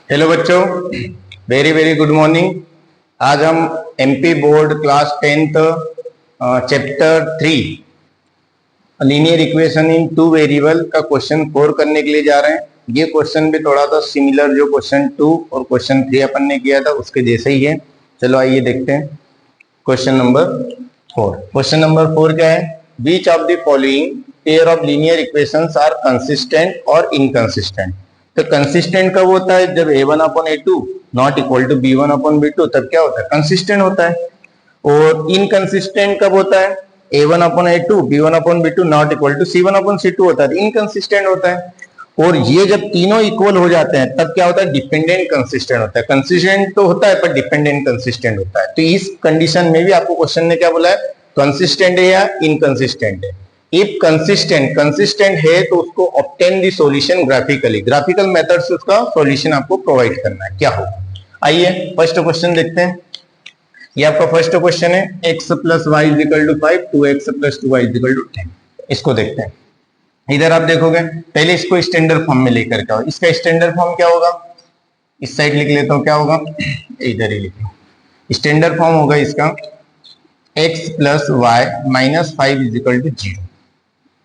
Hello बच्चों, very very good morning. आज हम MP board class 10th chapter 3 linear equation in two variable का question 4 करने के लिए जा रहे हैं। ये क्वेश्चन भी थोड़ा सा सिमिलर जो क्वेश्चन 2 और क्वेश्चन 3 अपन ने किया था उसके जैसे ही है। चलो आइए देखते हैं क्वेश्चन नंबर 4। क्वेश्चन नंबर 4 क्या है? Which of the following pair of linear equations are consistent और इनकंसिस्टेंट। तो कंसिस्टेंट कब होता है? जब a1 upon a2 not equal to b1 upon b2, तब क्या होता है? कंसिस्टेंट होता है। और इनकंसिस्टेंट कब होता है? a1 upon a2 b1 upon b2 not equal to c1 upon c2 होता है, इनकंसिस्टेंट होता है। और ये जब तीनों इक्वल हो जाते हैं तब क्या होता है? डिपेंडेंट कंसिस्टेंट होता है। कंसिस्टेंट तो होता है पर डिपेंडेंट कंसिस्टेंट होता है। तो इस कंडीशन में भी आपको क्वेश्चन ने क्या बोला है? कंसिस्टेंट है या इनकंसिस्टेंट है। इफ कंसिस्टेंट है तो उसको obtain the solution graphically, graphical method से उसका सॉल्यूशन आपको प्रोवाइड करना है। क्या होगा? आइए फर्स्ट क्वेश्चन देखते हैं। ये आपका फर्स्ट क्वेश्चन है, x plus Y equal to 5, 2x plus 2y equal to 10। इसको देखते हैं। इधर आप देखोगे, पहले इसको स्टैंडर्ड फॉर्म में लेकर के आओ। इसका स्टैंडर्ड फॉर्म क्या होगा? इस साइड लिख लेता हूं, क्या होगा? इधर ही लिखो। स्टैंडर्ड फॉर्म होगा इसका x plus Y minus 5 equal to 0।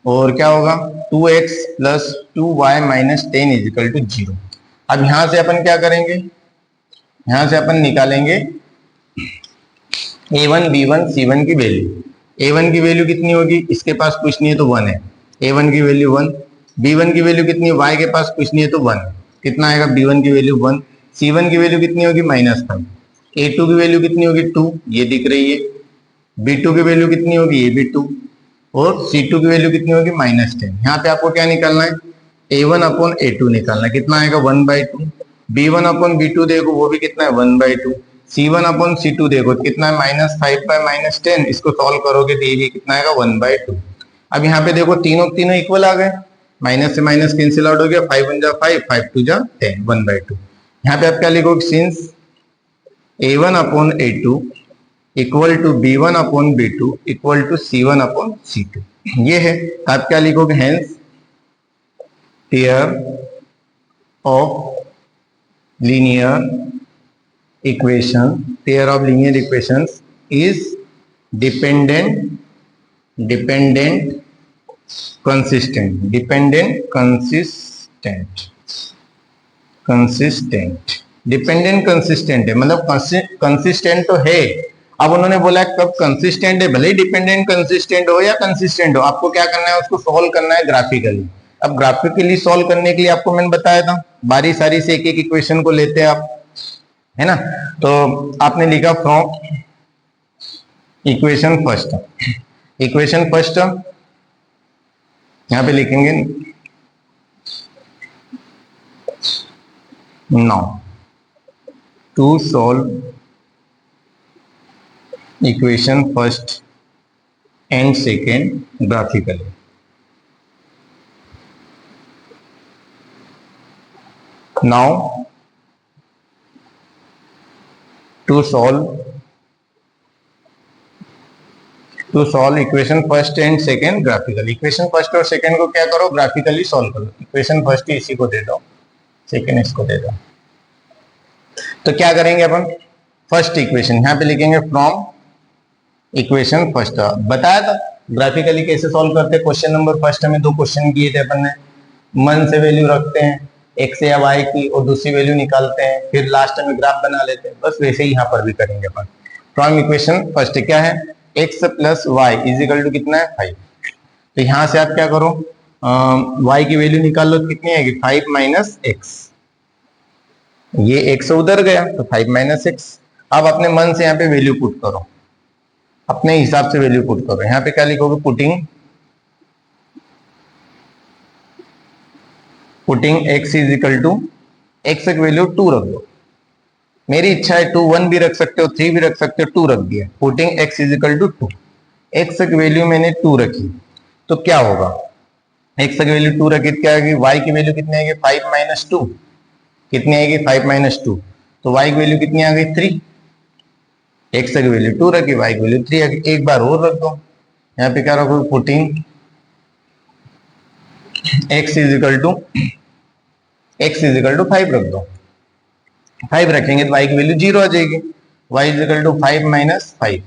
और क्या होगा? 2x plus 2y minus 10 is equal to 0। अब यहां से अपन क्या करेंगे? यहां से अपन निकालेंगे a1 b1 c1 की वैल्यू। a1 की वैल्यू कितनी होगी? इसके पास कुछ नहीं है तो 1 है, a1 की वैल्यू 1। b1 की वैल्यू कितनी है? y के पास कुछ नहीं है तो 1। कितना आएगा? b1 की वैल्यू 1। c1 की वैल्यू कितनी होगी? -5। a2 की वैल्यू कितनी होगी? 2, ये दिख रही है। b2 की वैल्यू कितनी होगी? ये भी 2। और c2 की वैल्यू कितनी होगी? -10। यहाँ पे आपको क्या निकालना है? a1 अपॉन a2 निकालना है। कितना आएगा? 1/2। b1 अपॉन b2 देखो, वो भी कितना है? 1/2। c1 अपॉन c2 देखो कितना है? -5/-10। इसको सॉल्व करोगे तो ये भी कितना आएगा? 1/2। अब यहाँ पे देखो तीनों तीनों इक्वल आ गए, माइनस से माइनस कैंसिल आउट हो गया। 5 1 जा 5, 5 2 जा 10, 1/2। यहाँ पे आप क्या लिखोगे? Since a1 upon a2 equal to b1 upon b2 equal to c1 upon c2, ये है। तो आप क्या लिखोगे? Hence pair of linear equation, pair of linear equations is dependent consistent. Dependent consistent है, मतलब कंसिस्टेंट तो है। अब उन्होंने बोला कब कंसिस्टेंट है, भले ही डिपेंडेंट कंसिस्टेंट हो या कंसिस्टेंट हो, आपको क्या करना है? उसको सॉल्व करना है ग्राफिकली। अब ग्राफिकली सॉल्व करने के लिए आपको मैंने बताया था, बारी सारी से एक एक इक्वेशन को लेते हैं आप, है ना। तो आपने लिखा फ्रॉम इक्वेशन फर्स्ट यहां पे लिखेंगे now to solve equation first and second graphically. Now to solve equation first and second graphically. Equation first और सेकेंड को क्या करो? ग्राफिकली सॉल्व करो। इक्वेशन फर्स्ट इसी को दे दो, सेकेंड इसको दे दो। तो क्या करेंगे अपन? फर्स्ट इक्वेशन यहां पे लिखेंगे फ्रॉम इक्वेशन फर्स्ट। बताया था ग्राफिकली कैसे सॉल्व करते हैं। क्वेश्चन नंबर फर्स्ट में 2 क्वेश्चन किए थे अपन ने। मन से वैल्यू रखते हैं x या y की और दूसरी वैल्यू निकालते हैं, फिर लास्ट में ग्राफ बना लेते हैं। बस वैसे ही यहाँ पर भी करेंगे अपन। फ्रॉम इक्वेशन फर्स्ट क्या है? x plus Y equal to कितना है? 5। तो यहां से आप क्या करो? y की वैल्यू निकाल लो, कितनी आएगी? 5 माइनस एक्स। ये x उधर गया तो 5 माइनस एक्स। अब अपने मन से यहाँ पे वैल्यू पुट करो, अपने हिसाब से वैल्यू पुट करो। यहाँ पे क्या लिखोगे? Putting x is equal to, x की वैल्यू 2 रख दो। मेरी इच्छा है 2, 1 भी रख सकते हो, 3 भी रख सकते हो, 2 रख दिया। Putting x is equal to 2, x की वैल्यू मैंने 2 रखी तो क्या होगा? x की वैल्यू 2 रखी क्या आएगी? y की वैल्यू कितनी आएगी? 5 माइनस 2। कितनी आएगी? 5 माइनस 2। तो y की वैल्यू कितनी आ गई? 3। x की वैल्यू 2 रखी, y की वैल्यू 3 रखी। एक बार और रख दो, यहाँ पे क्या रखो? Putting x is equal to 5 रख दो। 5 रखेंगे तो y की वैल्यू 0 आ जाएगी। y is equal to 5 minus 5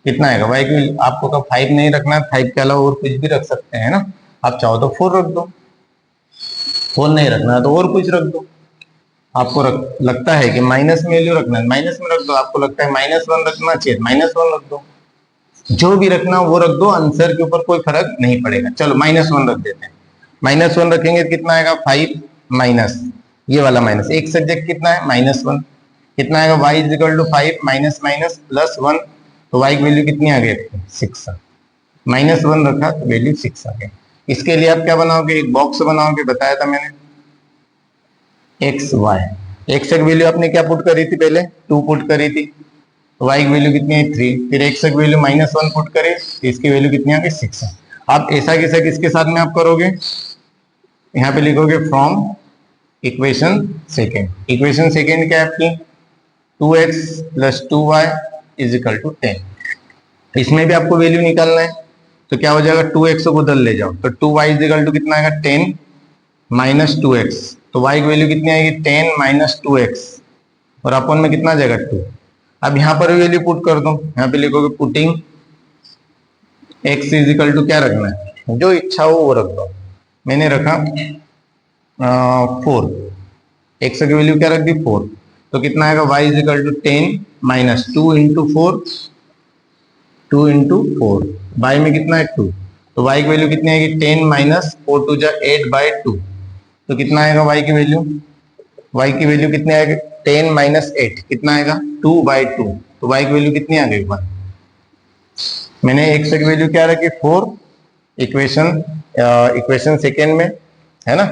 कितना आएगा? y की वैल्यू आपको कब 5 नहीं रखना, 5 के अलावा और कुछ भी रख सकते हैं ना, आप चाहो तो 4 रख दो, 4 नहीं रखना है तो और कुछ रख दो। आपको लगता है कि माइनस में वैल्यू रखना है, माइनस में रख दो। आपको लगता है -1 रखना चाहिए, -1 रख दो। जो भी रखना वो रख दो, आंसर के ऊपर कोई फर्क नहीं पड़ेगा। चलो -1 रख देते हैं। -1 रखेंगे तो कितना आएगा? 5 माइनस ये वाला माइनस, एक सब्जेक्ट कितना है? -1 कितना आएगा? y is equal to 5 minus minus plus 1, तो y की वैल्यू कितनी आ गई? 6। -1 रखा तो वैल्यू 6 आ गई। इसके लिए आप क्या बनाओगे? एक बॉक्स बनाओगे, बताया था मैंने, एक्स वाई। एक्स की वैल्यू आपने क्या पुट करी थी? पहले 2 पुट करी थी, तो y की वैल्यू कितनी है? 3। फिर एक्स की वैल्यू -1 पुट करे तो इसकी वैल्यू कितनी आ गई? 6। आप ऐसा कैसा किसके साथ में आप करोगे? यहाँ पे लिखोगे from equation second. Equation second क्या है आपकी? 2x plus 2y is equal to 10। इसमें भी आपको वैल्यू निकालना है, तो क्या हो जाएगा? 2x को उधर ले जाओ तो 2y इज इक्वल टू कितना आएगा? 10 माइनस 2x, तो y की वैल्यू कितनी आएगी? 10 माइनस 2x, और अपन में कितना आ जाएगा? 2। अब यहाँ पर वैल्यू पुट कर दो, यहाँ पे लिखोगे putting x is equal to क्या रखना है? जो इच्छा हो वो रख दो। मैंने रखा 4, x की वैल्यू क्या रख दी? 4, तो कितना आएगा? y is equal to 10 minus 2 into 4, 2 into 4, y में कितना है? 2, तो y की वैल्यू कितनी आएगी? 10 माइनस 4 टू जा 8 बाई 2, तो कितना आएगा y की वैल्यू? y की वैल्यू कितनी आएगी? 10 माइनस 8 कितना आएगा? 2 बाई 2, तो y की वैल्यू कितनी आ गई? 1। मैंने x की वैल्यू क्या रखी? 4, इक्वेशन सेकेंड में है ना,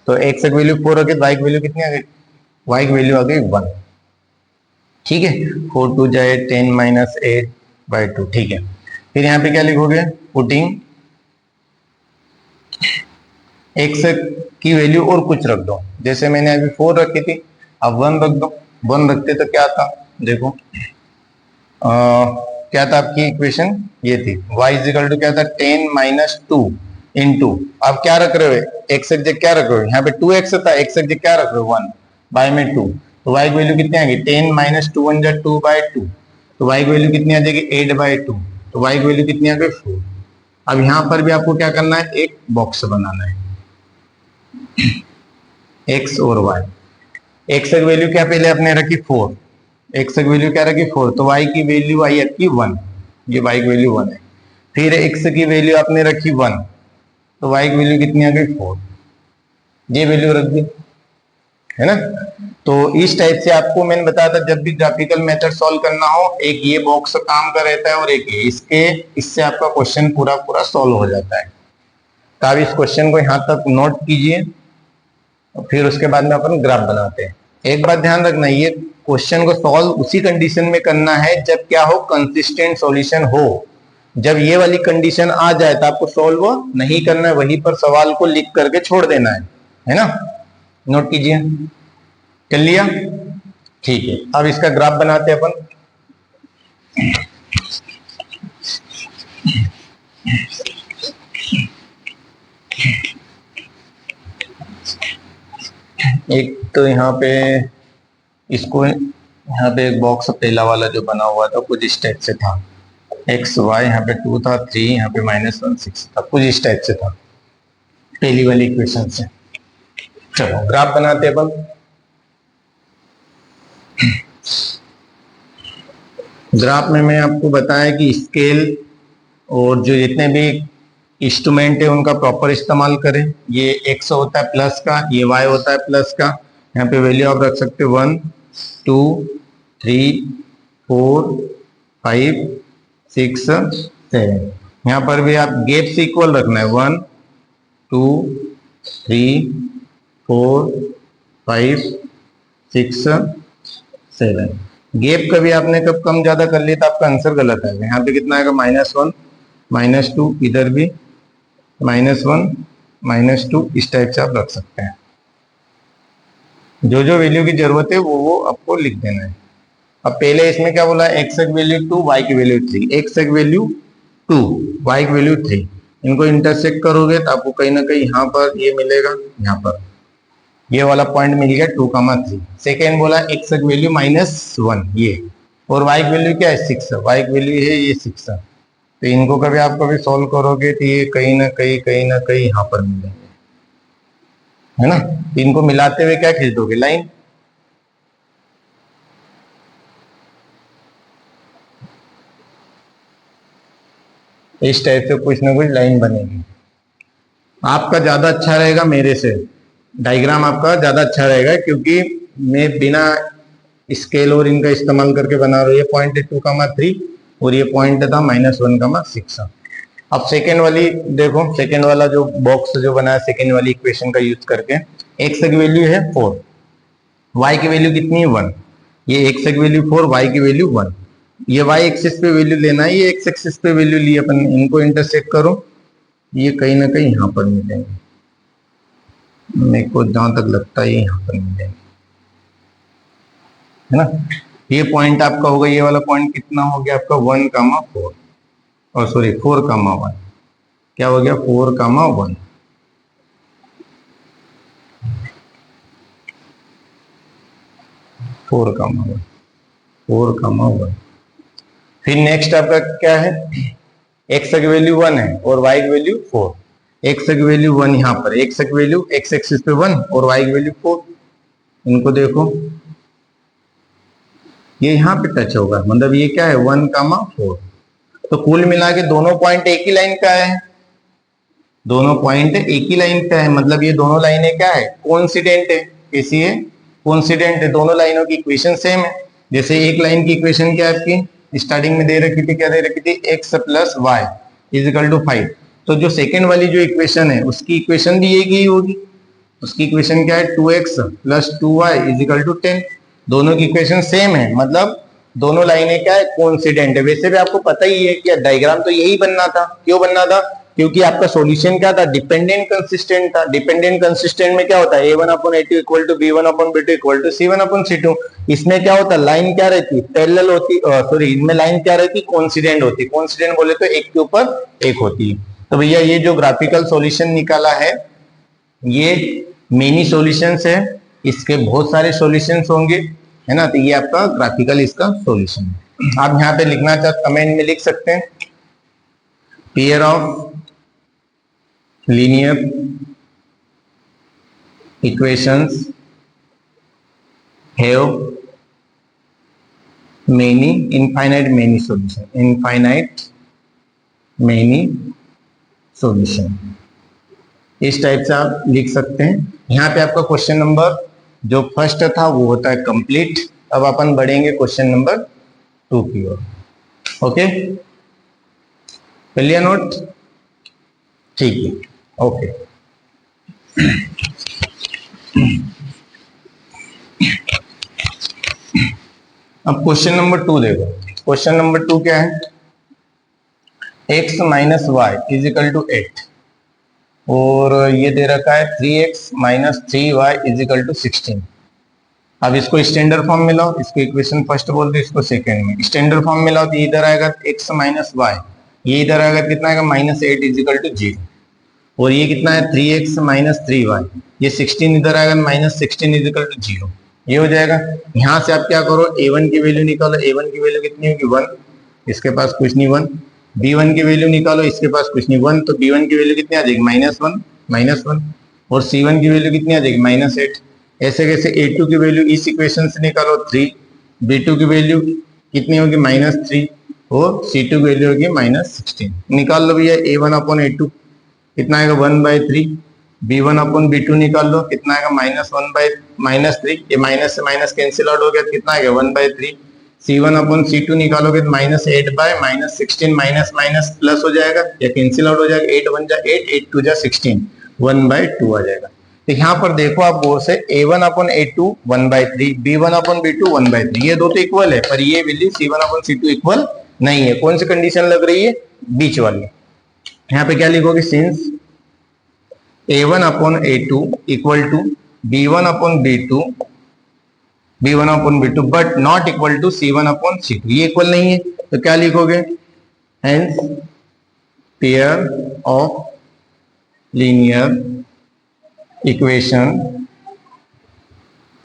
तो x की वैल्यू 4 रखी, y की वैल्यू कितनी आ गई? y की वैल्यू आ गई 1। ठीक है, 4 टू जाए 10 माइनस 8 बाई 2। ठीक है, फिर यहाँ पे क्या लिखोगे? पुटिंग x की वैल्यू और कुछ रख दो, जैसे मैंने अभी 4 रखी थी, अब 1 रख दो। 1 रखते तो क्या था? देखो क्या था आपकी इक्वेशन? ये थी y इज इक्वल टू क्या था? 10 माइनस 2 इंटू, अब क्या रख रहे हो? x एग्जेक्ट क्या रख रहे हो? यहाँ पे 2x था, x एग्जेक्ट क्या रख रहे हो? 1 बाय में 2, तो y की वैल्यू कितनी आ गई? 10 माइनस 2 1 जा 2 बाई 2, तो y की वैल्यू कितनी आ जाएगी? 8 बाई 2, तो y की वैल्यू कितनी आ गई? 4। अब यहाँ पर भी आपको क्या करना है? एक बॉक्स बनाना है, x और y। x की वैल्यू क्या पहले आपने रखी? 4, x की वैल्यू क्या रखी? 4, तो y की वैल्यू आई आपकी 1, ये y की वैल्यू 1 है। फिर x की वैल्यू आपने रखी 1, तो y की वैल्यू कितनी आ गई? 4, ये वैल्यू रख दी, है ना। तो इस टाइप से आपको मैंने बताया था, जब भी ग्राफिकल मेथड सॉल्व करना हो, एक ये बॉक्स काम का रहता है और एक ये, इससे आपका क्वेश्चन पूरा पूरा सॉल्व हो जाता है। तो आप इस क्वेश्चन को यहाँ तक नोट कीजिए, फिर उसके बाद में अपन ग्राफ बनाते हैं। एक बात ध्यान रखना, ये क्वेश्चन को सॉल्व उसी कंडीशन में करना है जब क्या हो? कंसिस्टेंट सॉल्यूशन हो। जब ये वाली कंडीशन आ जाए तो आपको सॉल्व नहीं करना है, वहीं पर सवाल को लिख करके छोड़ देना है ना। नोट कीजिए, कर लिया? ठीक है, अब इसका ग्राफ बनाते हैं अपन। एक तो यहाँ पे इसको, यहाँ पे एक बॉक्स पहला वाला जो बना हुआ था कुछ इस टाइप से था, एक्स वाई यहाँ पे 2 था, 3 यहाँ पे -1 6 था, कुछ इस टाइप से था पहली वाली इक्वेशन से। चलो ग्राफ बनाते अपन। ग्राफ में मैं आपको बताया कि स्केल और जो जितने भी इंस्ट्रूमेंट है उनका प्रॉपर इस्तेमाल करें। ये x होता है प्लस का, ये y होता है प्लस का। यहाँ पे वैल्यू आप रख सकते हो 1 2 3 4 5 6 7। यहाँ पर भी आप गैप से इक्वल रखना है, 1 2 3 4 5 6 7। गैप कभी आपने कब कम ज्यादा कर लिया तो आपका आंसर गलत आएगा। यहाँ पे कितना आएगा? -1 -2, इधर भी -1 -2, इस टाइप से आप रख सकते हैं। जो जो वैल्यू की जरूरत है वो आपको लिख देना है। अब पहले इसमें क्या बोला? x की वैल्यू 2, y की वैल्यू 3। x की वैल्यू 2, y की वैल्यू 3, इनको इंटरसेक्ट करोगे तो आपको कहीं ना कहीं यहाँ पर ये मिलेगा, यहाँ पर ये वाला पॉइंट मिल गया 2,3। सेकेंड बोला एक्स की वैल्यू -1 ये, और वाई की वैल्यू क्या है 6, वाई की वैल्यू है ये 6। तो इनको कभी आप कभी सॉल्व करोगे तो ये कहीं ना कहीं यहाँ पर मिलेंगे, है ना। इनको मिलाते हुए क्या खींच दोगे, लाइन। इस टाइप से कुछ ना कुछ लाइन बनेगी। आपका ज्यादा अच्छा रहेगा मेरे से, डायग्राम आपका ज्यादा अच्छा रहेगा, क्योंकि मैं बिना स्केल और इनका इस्तेमाल करके बना रहा हूँ। ये पॉइंट है 2,3 और ये पॉइंट था -1,6। अब सेकेंड वाली देखो, सेकेंड वाला जो बॉक्स जो बना है सेकेंड वाली इक्वेशन का यूज करके, एक्स की वैल्यू है 4, वाई की वैल्यू कितनी है 1। ये एक्स की वैल्यू 4, वाई की वैल्यू 1। ये वाई एक्सिस पे वैल्यू लेना है, ये एक्स एक्सिस पे वैल्यू ली अपन, इनको इंटरसेक्ट करो, ये कहीं ना कहीं यहाँ पर मिलेंगे। मेरे को जहां तक लगता है यहाँ पर मिलेंगे, है ना। ये पॉइंट आपका होगा, ये वाला पॉइंट कितना हो गया आपका 1,4, और सॉरी 4,1। क्या हो गया 4,1। फिर नेक्स्ट आपका क्या है, एक्स की वैल्यू 1 है और वाई की वैल्यू 4। एक्स की वैल्यू 1 यहाँ पर, एक्स की वैल्यू एक्स एक्सिस पे 1 और वाई की वैल्यू 4। इनको देखो ये यहाँ पे टच होगा, मतलब ये क्या है 1,4। तो कुल मिला के दोनों पॉइंट एक ही लाइन का है, दोनों पॉइंट एक ही लाइन का है, मतलब ये दोनों लाइनें क्या है कोइंसिडेंट है। कैसी है, कोइंसिडेंट है, दोनों लाइनों की इक्वेशन सेम है। जैसे एक लाइन की इक्वेशन क्या है आपकी, स्टार्टिंग में दे रखी थी, क्या दे रखी थी, x + y = 5। तो जो सेकेंड वाली जो इक्वेशन है उसकी इक्वेशन भी एक ही होगी, उसकी इक्वेशन क्या है 2x + 2y = 10। दोनों की इक्वेशन सेम है, मतलब दोनों लाइनें क्या है कोइंसिडेंट है। वैसे भी आपको पता ही है कि डायग्राम तो यही बनना था, क्यों बनना था, क्योंकि आपका सॉल्यूशन क्या था, डिपेंडेंट कंसिस्टेंट था। डिपेंडेंट कंसिस्टेंट में क्या होता है, a1/a2 = b1/b2 = c1/c2। इसमें क्या होता है, लाइन क्या रहती, पैरेलल होती, सॉरी इनमें लाइन क्या रहती, कोइंसिडेंट होती। कोइंसिडेंट बोले तो एक के ऊपर एक होती है। तो भैया ये जो ग्राफिकल सॉल्यूशन निकाला है ये मेनी सॉल्यूशंस है, इसके बहुत सारे सॉल्यूशंस होंगे, है ना। तो ये आपका ग्राफिकल इसका सॉल्यूशन है। आप यहाँ पे लिखना चाहते कमेंट में लिख सकते हैं, pair of linear equations have many infinite many solution, infinite many solution, इस टाइप से आप लिख सकते हैं। यहाँ पे आपका क्वेश्चन नंबर जो फर्स्ट था वो होता है कंप्लीट। अब अपन बढ़ेंगे क्वेश्चन नंबर 2 की ओर। ओके, कर लिया नोट, ठीक है, ओके। अब क्वेश्चन नंबर 2 देखो, क्वेश्चन नंबर 2 क्या है, x - y = 8 और ये दे रखा है 3x - 3y = 16। अब इसको स्टैंडर्ड फॉर्म में लाओ, इसको इक्वेशन फर्स्ट बोलते हैं, इसको सेकंड में स्टैंडर्ड फॉर्म में लाओ। तो इधर आएगा x - y, ये इधर आएगा कितना आएगा -8 = 0, और ये कितना है 3x - 3y, ये 16 इधर आएगा -16 = 0, ये हो जाएगा। यहाँ से आप क्या करो, a1 की वैल्यू निकालो, a1 की वैल्यू कितनी होगी 1, इसके पास कुछ नहीं 1। b1 की वैल्यू निकालो, इसके पास कुछ नहीं 1, तो b1 की वैल्यू कितनी आ जाएगी -1, और c1 की वैल्यू कितनी आ जाएगी -8। ऐसे कैसे a2 की वैल्यू इस इक्वेशन से निकालो 3, b2 की वैल्यू कितनी होगी -3, और c2 की वैल्यू होगी -16। निकाल लो भैया a1/a2 कितना आएगा 1/3, b1/b2 निकाल लो कितना आएगा -1/3, ये माइनस से माइनस कैंसिल आउट हो गया, कितना आएगा 1/3। c1/c2 निकालोगे तो -8/-16 माइनस माइनस प्लस हो जाएगा या कैंसिल आउट हो जाएगा, 8 1 जा 8, 8 2 जा 16, 1/2 आ जाएगा। तो यहाँ पर देखो आप गौर से a1/a2 1/3, b1/b2 1/3, ये दो तो इक्वल है, पर ये वैल्यू c1/c2 इक्वल नहीं है। कौन सी कंडीशन लग रही है, बीच वाली। यहाँ पे क्या लिखोगे, since a1/a2 = b1/b2 but not equal to c1/c2, ये इक्वल नहीं है, तो क्या लिखोगे, hence pair of linear equation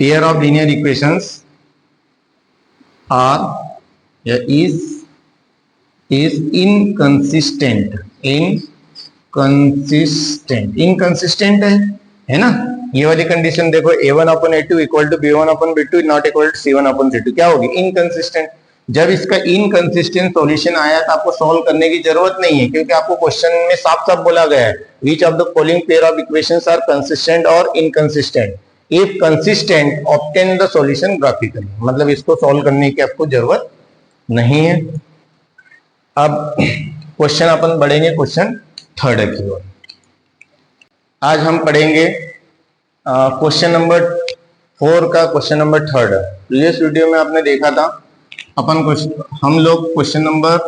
pair of linear equations are या इज इनकंसिस्टेंट, इनकंसिस्टेंट है ना। ये वाली कंडीशन देखो, a1/a2 equal to b1/b2 not equal to c1/c2, क्या होगी? इनकंसिस्टेंट। जब इसका इनकंसिस्टेंट सॉल्यूशन आया तो आपको सॉल्व करने की जरूरत नहीं है, क्योंकि आपको क्वेश्चन में साफ साफ बोला गया है which of the following pair of equations are consistent और inconsistent, if consistent obtain the solution graphically. मतलब इसको सॉल्व करने की आपको जरूरत नहीं है। अब क्वेश्चन अपन बढ़ेंगे क्वेश्चन थर्ड की ओर। आज हम पढ़ेंगे क्वेश्चन नंबर 4 का question number third. Previous video में आपने देखा था हम लोग क्वेश्चन नंबर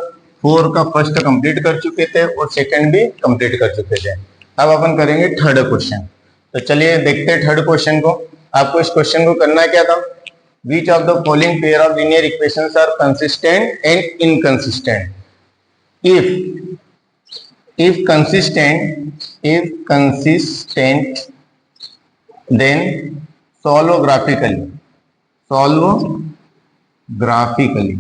4 का फर्स्ट कंप्लीट कर चुके थे और सेकंड भी कंप्लीट कर चुके थे। अब अपन करेंगे थर्ड क्वेश्चन। तो चलिए देखते हैं थर्ड क्वेश्चन को। आपको इस क्वेश्चन को करना क्या था? Which of the following pair of linear equations are consistent and inconsistent, if consistent then solve graphically।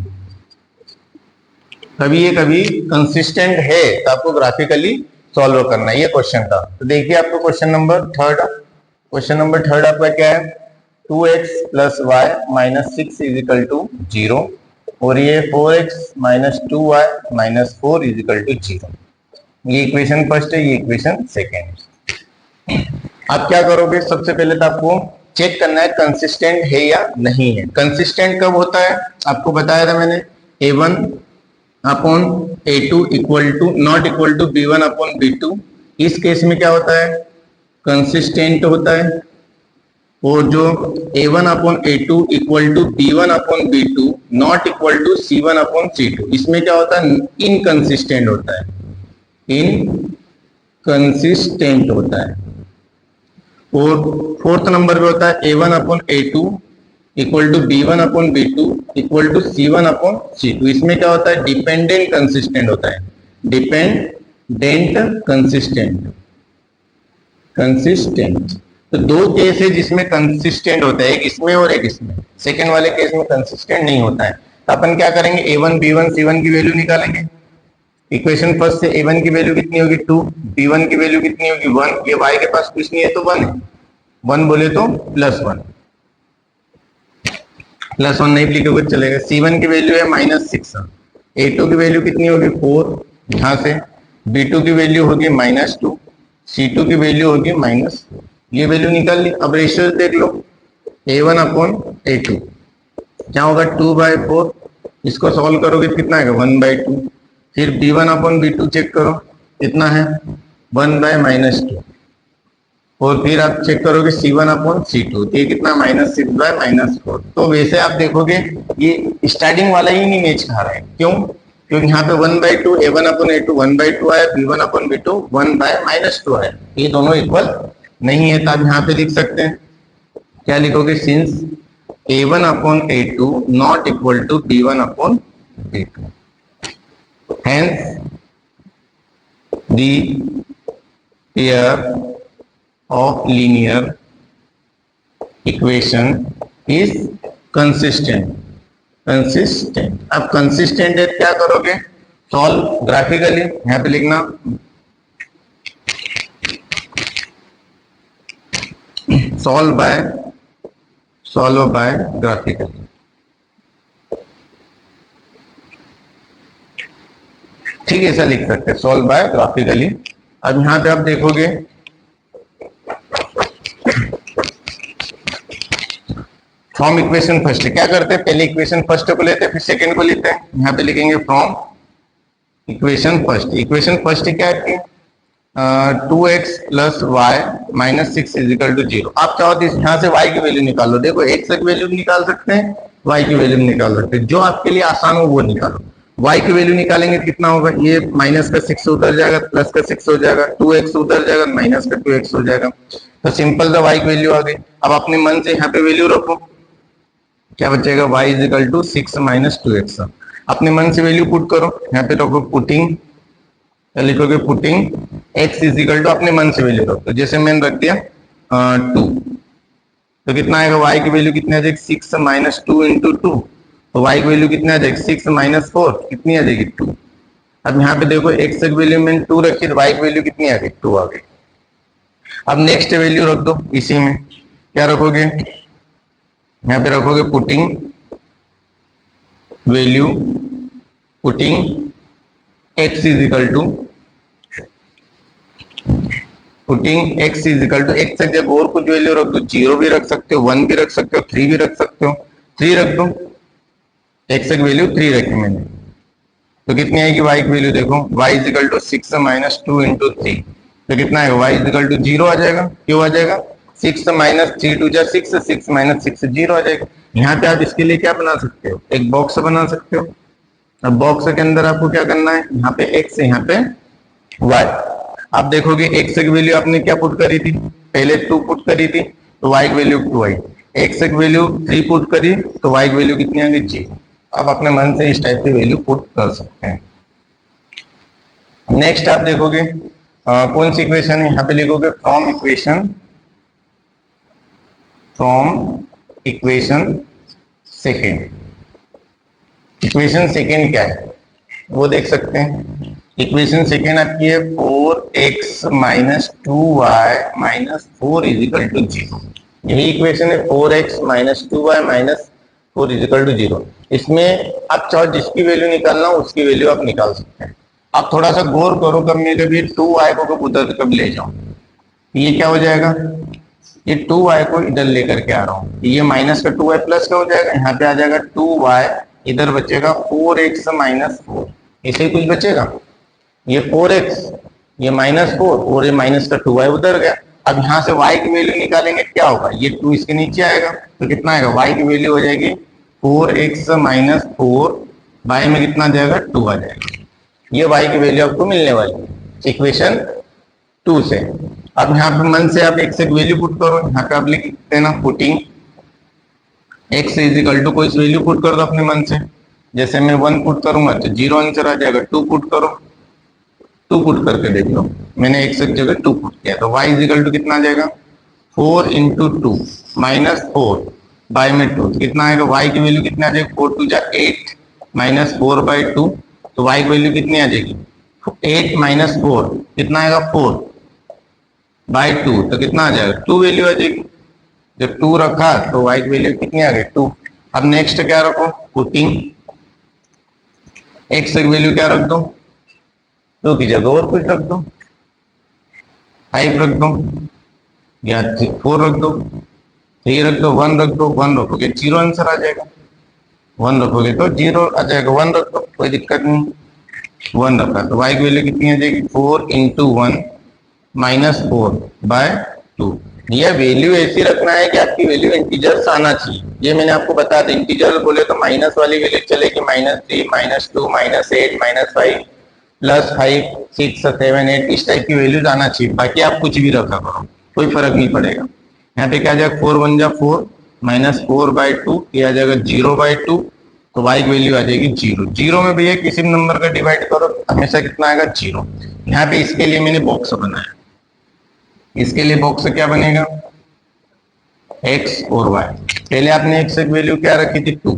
कभी कंसिस्टेंट है तो आपको ग्राफिकली सॉल्व करना है, ये क्वेश्चन था। तो देखिए आपको क्वेश्चन नंबर थर्ड आपका क्या है? 2x + y - 6 = 0 और ये 4x - 2y - 4 = 0। ये इक्वेशन फर्स्ट है, ये इक्वेशन सेकेंड है। आप क्या करोगे? सबसे पहले तो आपको चेक करना है कंसिस्टेंट है या नहीं है। कंसिस्टेंट कब होता है? आपको बताया था मैंने, a1/a2 not equal to b1/b2। इस केस में क्या होता है? कंसिस्टेंट होता है। और जो a1/a2 equal to b1/b2 not equal to c1/c2, इसमें क्या होता है? इनकंसिस्टेंट होता है, इनकंसिस्टेंट होता है। और फोर्थ नंबर पे होता है a1/a2 equal to b1/b2 equal to c1/c2। इसमें क्या होता है? डिपेंडेंट कंसिस्टेंट होता है, डिपेंडेंट कंसिस्टेंट। तो दो केस है जिसमें कंसिस्टेंट होता है, एक इसमें और एक इसमें। सेकेंड वाले केस में कंसिस्टेंट नहीं होता है। तो अपन क्या करेंगे? a1 b1 c1 की वैल्यू निकालेंगे। इक्वेशन फर्स्ट से a1 की वैल्यू कितनी होगी? 2, b1 की वैल्यू कितनी होगी? 1। ये y के पास कुछ नहीं है तो 1 है, 1 बोले तो +1 नहीं लिखोगे चलेगा। c1 की वैल्यू है -6, a2 की वैल्यू कितनी होगी? 4 यहां से, b2 की वैल्यू होगी -2, c2 की वैल्यू होगी -, ये वैल्यू निकाल ली। अब रेशियो देख लो, a1/a2 क्या होगा? 2/4। इसको सॉल्व करोगे कितना है? 1/2। फिर b1/b2 चेक करो कितना है? 1/-2। और फिर आप चेक करोगे c1/c2, ये कितना? -6/-4। तो वैसे आप देखोगे ये स्टार्टिंग वाला ही नहीं मैच खा रहा है। क्यों? क्योंकि यहाँ पे 1/2 a1/a2 1/2 आया, b1/b2 1/-2 आया, ये दोनों इक्वल नहीं है। तो आप यहाँ पे लिख सकते हैं, क्या लिखोगे? Since a1/a2 not equal to b1/b2, hence the pair of linear equation is consistent। अब कंसिस्टेंट है, क्या करोगे? Solve graphically. यहाँ पे लिखना सॉल्व बाय ग्राफिकली। ठीक है, ऐसा लिख सकते हैं, सॉल्व बाय ग्राफिकली। अब यहां पे आप देखोगे फ्रॉम इक्वेशन फर्स्ट, क्या करते हैं? पहले इक्वेशन फर्स्ट को लेते हैं, फिर सेकंड को लेते हैं। यहाँ पे लिखेंगे from equation first. Equation first क्या है? 2x + y - 6 = 0। आप चाहो तो यहाँ से y की वैल्यू निकालो। देखो x की वैल्यू निकाल सकते हैं, y की वैल्यू निकाल सकते हैं, जो आपके लिए आसान हो वो निकालो। y की वैल्यू निकालेंगे कितना होगा? ये -6 उधर जाएगा, +6 हो जाएगा, 2x उधर जाएगा, -2x हो जाएगा। तो सिंपल सा y की वैल्यू आ गई। अब अपने मन से यहाँ पे वैल्यू रखो, क्या बचेगा? y = 6 - 2x। अपने मन से वैल्यू पुट करो, यहाँ पे रखो पुटिंग, क्या लिखोगे? पुटिंग x = अपने मन से वैल्यू रखो। जैसे मैंने रख दिया 2, तो कितना आएगा, y की वैल्यू कितनी आ जाएगी, 6 माइनस 2 इंटू 2, तो y की वैल्यू कितनी आ जाएगी, 6 माइनस 4 कितनी आ जाएगी, 2। अब यहाँ पे देखो x की वैल्यू मैंने 2 रखी तो y की वैल्यू कितनी आ गई, 2 आ गई। अब नेक्स्ट वैल्यू रख दो इसी में, क्या रखोगे, यहाँ पे रखोगे putting value, putting x is equal to, putting x is equal to, x की जगह और कुछ वैल्यू रख दो, 0 भी रख सकते हो, 1 भी रख सकते हो, 3 भी रख सकते हो, 3 रख दो, x की वैल्यू 3 रखी मैंने, तो कितनी आएगी y की वैल्यू, देखो y is equal to 6 minus 2 into 3, तो कितना आएगा, y इज इक्वल टू 0 आ जाएगा, क्यों आ जाएगा, 6 माइनस 3 टू जा 6, 6 माइनस 6 0 आ जाएगा। यहाँ पे आप इसके लिए क्या बना सकते हो, एक बॉक्स बना सकते हो। अब बॉक्स के अंदर आपको क्या करना है, यहाँ पे x है, यहाँ पे y। आप देखोगे x की वैल्यू आपने क्या पुट करी थी, पहले 2 पुट करी थी, तो y की वैल्यू 2 आई, x की वैल्यू 3 पुट करी तो y की वैल्यू कितनी आ गई, 0। आप अपने मन से इस टाइप की वैल्यू पुट कर सकते हैं। नेक्स्ट आप देखोगे कौन सी इक्वेशन है, यहाँ पे लिखोगे from equation second. Equation second क्या है वो देख सकते हैं। इक्वेशन सेकेंड आपकी है 4x minus 2y minus 4 is equal to 0। यही इक्वेशन है 4x minus 2y minus 4 is equal to 0। इसमें आप चाहो जिसकी वैल्यू निकालना हो उसकी वैल्यू आप निकाल सकते हैं। आप थोड़ा सा गौर करो, कब मेरे भी 2y को उधर कब ले जाऊं, ये क्या हो जाएगा, ये 2y को इधर लेकर के आ रहा हूँ, ये माइनस का 2y प्लस का हो जाएगा, यहाँ पे आ जाएगा 2y, इधर बचेगा 4x माइनस 4, इसे कुछ बचेगा, ये 4x, ये माइनस 4 और ये माइनस का 2y उधर गया। अब यहाँ से y की वैल्यू निकालेंगे, क्या होगा, ये 2 इसके नीचे आएगा, तो कितना आएगा, y की वैल्यू हो जाएगी 4x माइनस 4, y में कितना आ जाएगा, 2 आ जाएगा। ये y की वैल्यू आपको मिलने वाली है इक्वेशन 2 से। अब यहाँ पे मन से आप x की वैल्यू पुट करो, यहाँ पे आप लिख देना putting x is equal to, कोई वैल्यू पुट कर दो अपने मन से, जैसे मैं 1 पुट करूंगा तो 0 आंसर आ जाएगा, 2 पुट करो, 2 पुट करके देख लो, मैंने x की जगह 2 पुट किया तो y इज इक्वल टू कितना आ जाएगा, 4 इंटू 2 माइनस 4 बाय में 2, कितना आएगा, y की वैल्यू कितना आ जाएगा, 4 2 जा 8 माइनस 4 बाई 2, तो y की वैल्यू कितनी आ जाएगी, 8 माइनस 4 कितना आएगा, 4 बाई 2, तो कितना आ जाएगा, 2 वैल्यू आ जाएगी। जब 2 रखा तो y की वैल्यू कितनी आ गई, 2। अब नेक्स्ट क्या रखो, पुटिंग x की वैल्यू क्या रख दो, 2 की जगह और कुछ रख दो, 5 रख दो या 4 रख दो, 3 रख दो, 1 रख दो, 1 रखोगे 0 आंसर आ जाएगा, 1 रखोगे तो 0 आ जाएगा, 1 रख दो कोई दिक्कत नहीं, 1 रखा तो y की वैल्यू कितनी आ जाएगी, 4 इंटू 1 माइनस 4 बाय 2। यह वैल्यू ऐसी रखना है कि आपकी वैल्यू इंटीजर्स आना चाहिए, ये मैंने आपको बता दिया। इंटीजर बोले तो माइनस वाली वैल्यू चलेगी, -3 -2 -8 -5 +5 6 7 8 इस टाइप की वैल्यूज आना चाहिए, बाकी आप कुछ भी रखा करो कोई फर्क नहीं पड़ेगा। यहाँ पे क्या आ जाएगा, 4 1 जा 4 माइनस 4 बाई 2, ये आ जाएगा 0 बाई 2, तो y की वैल्यू आ जाएगी 0। 0 में भैया किसी नंबर का डिवाइड करो हमेशा कितना आएगा, 0। यहाँ पे इसके लिए मैंने बॉक्स बनाया, इसके लिए बॉक्स क्या बनेगा, x और y। पहले आपने x की वैल्यू क्या रखी थी, 2,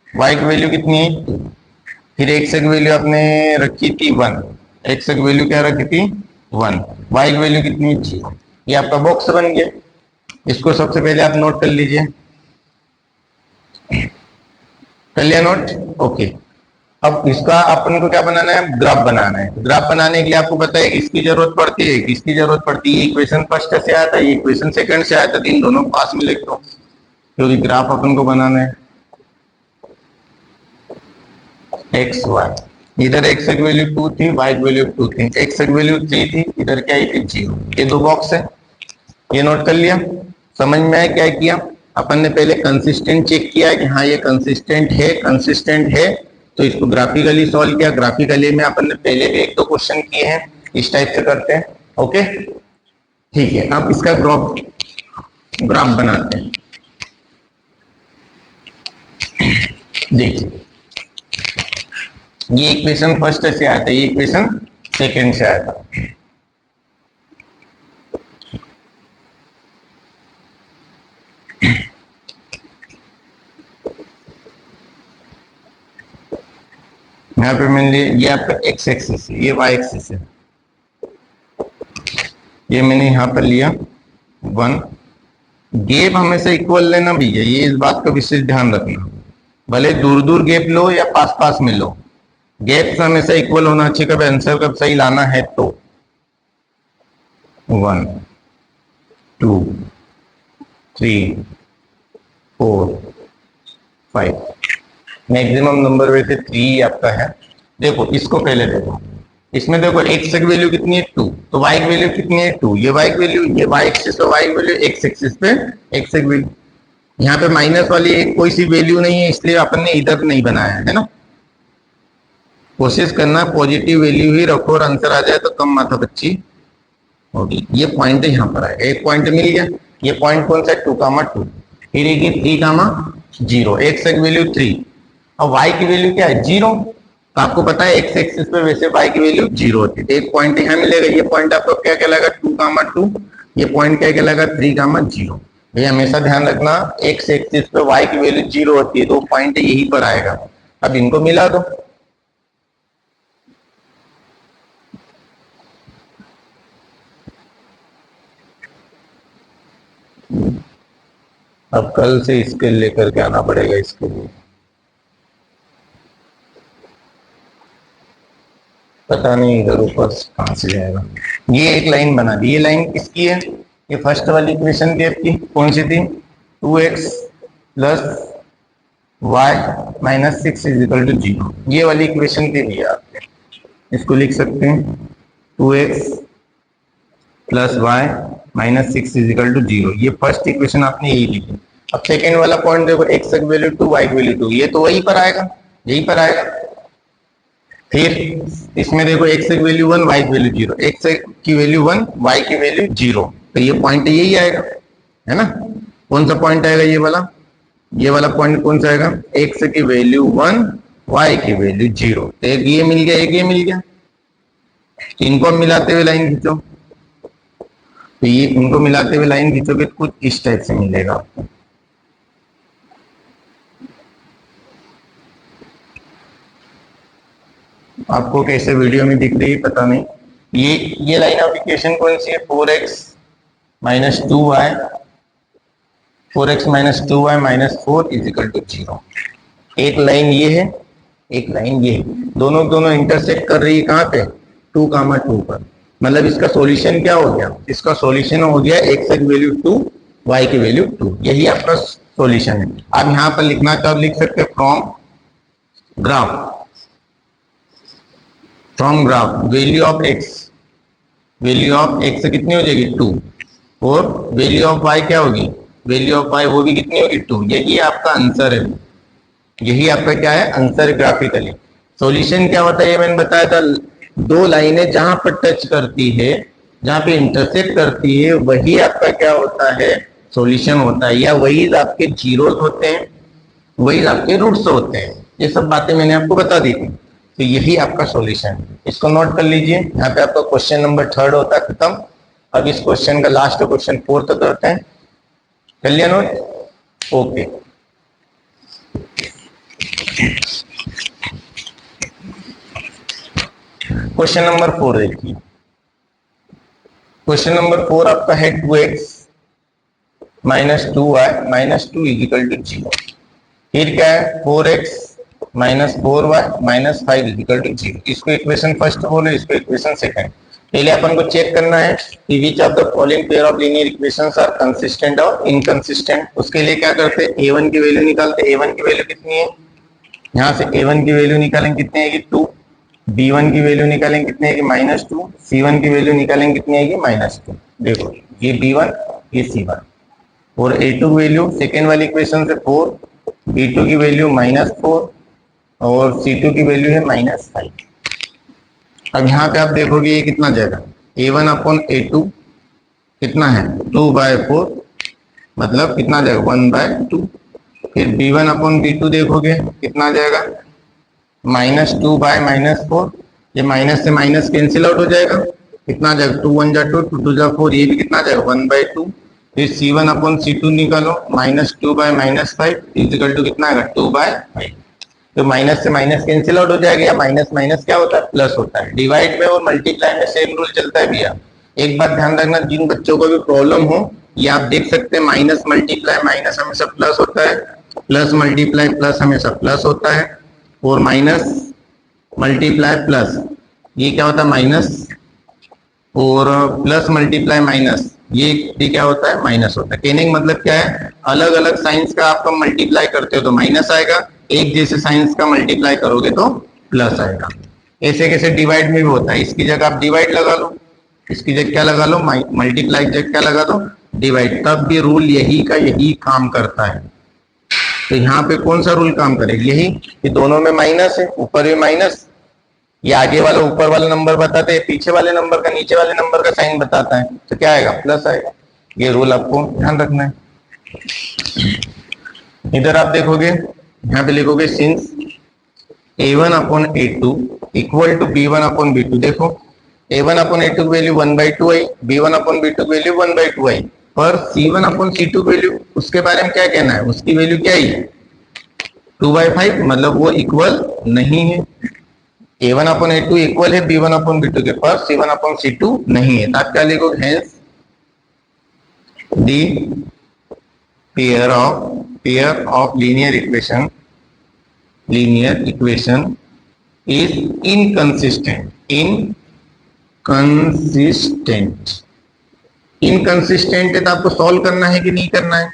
y की वैल्यू कितनी है, 2, फिर x की वैल्यू आपने रखी थी 1, x की वैल्यू क्या रखी थी 1, y की वैल्यू कितनी है 0। ये आपका बॉक्स बन गया, इसको सबसे पहले आप नोट कर लीजिए, कर लिया नोट, ओके। अब इसका अपन को क्या बनाना है, ग्राफ बनाना है। ग्राफ बनाने के लिए आपको पता है इसकी जरूरत पड़ती है, किसकी जरूरत पड़ती है, इक्वेशन फर्स्ट से आया था, ये इक्वेशन सेकंड से आया था, इन दोनों पास में लिख दो क्योंकि ग्राफ अपन को बनाना है एक्स वाई। इधर एक्स की वैल्यू 2 थी, वाई की वैल्यू 2 थी, एक्स की वैल्यू 3 थी, इधर क्या आई थी 0। ये 2 बॉक्स है, ये नोट कर लिया, समझ में आया क्या किया अपन ने, पहले कंसिस्टेंट चेक किया कि हाँ ये कंसिस्टेंट है, तो इसको ग्राफिकली सॉल्व किया। ग्राफिकली में अपन ने पहले भी 1-2 क्वेश्चन किए हैं, इस टाइप से करते हैं, ओके ठीक है। अब इसका ग्राफ बनाते हैं, देखिए ये इक्वेशन फर्स्ट से आया था, ये इक्वेशन सेकंड से आया था। यहाँ पे मैंने लिया, ये आपका एक्स एक्सिस है, ये वाई एक्सिस है, ये मैंने यहाँ पर लिया 1। गैप हमेशा इक्वल लेना भैया, ये इस बात का विशेष ध्यान रखना, भले दूर दूर गैप लो या पास पास में लो, गैप हमेशा इक्वल होना चाहिए। कभी आंसर कब सही लाना है तो 1 2 3 4 5, मैक्सिमम नंबर वैसे 3 आपका है। देखो इसको पहले देखो, इसमें देखो एक्स की वैल्यू कितनी है 2, तो वाई की वैल्यू कितनी है 2, ये वाई की वैल्यू, ये वाई एक्सिस पे वाई की वैल्यू, एक्स एक्सिस पे एक्स की वैल्यू। यहाँ पे माइनस वाली एक कोई सी वैल्यू नहीं है, इसलिए अपन ने इधर नहीं बनाया है ना। कोशिश करना पॉजिटिव वैल्यू ही रखो और आंसर आ जाए तो कम माथा पच्ची होगी। ये पॉइंट यहाँ पर आएगा, एक पॉइंट मिल गया। ये पॉइंट कौन सा है 2,2, फिर एक 3,0, एक्स की वैल्यू 3 और वाई की वैल्यू क्या है 0। तो आपको पता है एक्स एक्सिस पे वैसे वाई की वैल्यू 0 होती है, तो एक पॉइंट यहाँ मिलेगा। ये पॉइंट आपको क्या कहलाएगा 2,2, ये पॉइंट क्या कहलाएगा 3,0। भैया हमेशा ध्यान रखना एक्स एक्सिस पे वाई की वैल्यू 0 होती है, तो पॉइंट यहीं पर आएगा। अब इनको मिला दो, अब कल से इसके लेकर के आना पड़ेगा इसके लिए, पता नहीं इधर ऊपर कहां से जाएगा। ये एक लाइन बना दी, ये लाइन किसकी है, ये फर्स्ट वाली इक्वेशन की आपकी कौन सी थी 2x plus Y minus 6 is equal to 0, ये वाली इक्वेशन के लिए आप इसको लिख सकते हैं 2x plus Y minus 6 is equal to 0, ये फर्स्ट इक्वेशन आपने यही लिखी। अब सेकेंड वाला पॉइंट देखो एक्स की वैल्यू 2 वाई की वैल्यू 2, ये तो वहीं पर आएगा, यहीं पर आएगा। फिर इसमें देखो एक्स की वैल्यू 1 वाई की वैल्यू 0, एक्स की वैल्यू 1 वाई की वैल्यू 0, तो ये पॉइंट यही आएगा, है ना। कौन सा पॉइंट आएगा ये वाला पॉइंट कौन सा आएगा, एक्स की वैल्यू 1 वाई की वैल्यू 0, तो एक ये मिल गया, एक ये मिल गया। इनको मिलाते हुए लाइन खींचो, तो ये इनको मिलाते हुए लाइन खींचोगे कुछ इस टाइप से मिलेगा आपको। आपको कैसे वीडियो में दिख रही है पता नहीं। ये लाइन ऑफ इक्वेशन कौन सी है 4x minus 2y, 4x minus 2y minus 4 is equal to 0। एक लाइन ये है, एक लाइन ये है, दोनों इंटरसेक्ट कर रही है कहाँ पे 2,2 पर। मतलब इसका सॉल्यूशन क्या हो गया, इसका सॉल्यूशन हो गया x की वैल्यू 2 y की वैल्यू 2, यही आपका सॉल्यूशन है। आप यहाँ पर लिखना कब लिख सकते हैं from graph value of x कितनी हो जाएगी 2 और वैल्यू ऑफ y क्या होगी, वैल्यू ऑफ y वो भी कितनी होगी 2। यही आपका आंसर है, यही आपका क्या है आंसर ग्राफिकली। सॉल्यूशन क्या होता है ये मैंने बताया था, दो लाइनें जहां पर टच करती है, जहां पे इंटरसेक्ट करती है, वही आपका क्या होता है सॉल्यूशन होता है, या वही आपके जीरोस होते हैं, वही आपके रूट्स होते हैं। ये सब बातें मैंने आपको बता दी थी, तो यही आपका सॉल्यूशन है। इसको नोट कर लीजिए, यहाँ पे आपका क्वेश्चन नंबर 3 होता है खत्म। अब इस क्वेश्चन का लास्ट क्वेश्चन 4 तक करते हैं, कर लिया नोट, ओके। क्वेश्चन नंबर 4 देखिए, क्वेश्चन नंबर 4 आपका है 2x minus 2y minus 2 is equal to 0। फिर क्या है 4x minus 4y minus 5 is equal to 0। इसको इक्वेशन फर्स्ट बोलो, इसको इक्वेशन सेकंड। पहले अपन को चेक करना है कि which of the following pair of linear equations are consistent और इनकंसिस्टेंट। उसके लिए क्या करते हैं a1 की वैल्यू निकालते हैं। a1 की वैल्यू कितनी है, यहाँ से a1 की वैल्यू निकालेंगे कितनी आएगी 2, b1 की वैल्यू निकालेंगे कितनी आएगी -2, c1 की वैल्यू निकालेंगे कितनी आएगी -2। देखो ये b1 ये c1, और a2 की वैल्यू सेकेंड वाली इक्वेशन से 4, b2 की वैल्यू -4 और c2 की वैल्यू है -5। अब यहाँ पे आप देखोगे ये कितना जाएगा a1 अपॉन a2 कितना है 2/4, मतलब कितना जाएगा 1/2। फिर b1 अपॉन b2 देखोगे कितना जाएगा -2 बाय -4, ये माइनस से माइनस कैंसिल आउट हो जाएगा, कितना जाएगा 2 1 जा 2 2 2 जा 4, ये भी कितना जाएगा 1/2। फिर c1 अपॉन c2 निकालो -2 बाय -5 इज इक्वल टू कितना आएगा 2/5। तो माइनस से माइनस कैंसिल आउट हो जाएगा, या माइनस माइनस क्या होता है, प्लस होता है। डिवाइड में और मल्टीप्लाई में सेम रूल चलता है भैया। एक बात ध्यान रखना, जिन बच्चों को भी प्रॉब्लम हो, ये आप देख सकते हैं, माइनस मल्टीप्लाई माइनस हमेशा प्लस होता है, प्लस मल्टीप्लाई प्लस हमेशा प्लस होता है, और माइनस मल्टीप्लाई प्लस ये क्या होता है, माइनस, और प्लस मल्टीप्लाई माइनस ये क्या होता है, माइनस होता है। कहने का मतलब क्या है, अलग अलग साइंस का आपका मल्टीप्लाई करते हो तो माइनस आएगा, एक जैसे साइंस का मल्टीप्लाई करोगे तो प्लस आएगा। ऐसे कैसे डिवाइड में भी होता है, इसकी जगह आप डिवाइड लगा लो, इसकी जगह क्या लगा लो, मल्टीप्लाई की जगह क्या लगा दो, डिवाइड, तब भी रूल यही का यही काम करता है। तो यहाँ पे कौन सा रूल काम करेगा, यही कि दोनों में माइनस है, ऊपर भी माइनस, ये आगे वाला ऊपर वाला नंबर बताते हैं, पीछे वाले नंबर का नीचे वाले नंबर का साइन बताता है, तो क्या आएगा, प्लस आएगा। ये रूल आपको ध्यान रखना है। इधर आप देखोगे, यहाँ पे लिखोगे since a1 upon a2 equal to b1 upon b2। देखो a1 अपॉन a2 की वैल्यू 1/2 आई, b1 अपॉन b2 की वैल्यू 1/2 आई, पर c1 अपॉन c2 की वैल्यू, उसके बारे में क्या कहना है, उसकी वैल्यू क्या आई, 2/5, मतलब वो इक्वल नहीं है। a1 अपॉन a2 इक्वल है b1 अपॉन b2 के, पर c1 अपॉन c2 नहीं है। तब क्या लिखोगे, hence the pair of linear equation is inconsistent. Inconsistent है तो आपको सॉल्व करना है कि नहीं करना है,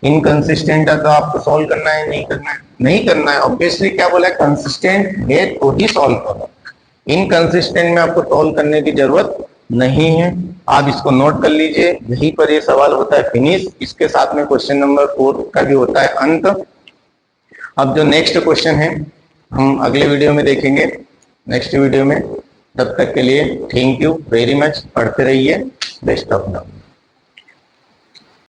इनकंसिस्टेंट है तो आपको सॉल्व करना है नहीं करना है, नहीं करना है। ऑब्वियसली क्या बोला है, कंसिस्टेंट है तो ही सॉल्व करो, इनकंसिस्टेंट में आपको सॉल्व करने की जरूरत नहीं है। आप इसको नोट कर लीजिए, यहीं पर ये सवाल होता है फिनिश। इसके साथ में क्वेश्चन नंबर 4 का भी होता है अंत। अब जो नेक्स्ट क्वेश्चन है हम अगले वीडियो में देखेंगे, नेक्स्ट वीडियो में। तब तक के लिए थैंक यू वेरी मच, पढ़ते रहिए, बेस्ट ऑफ लक।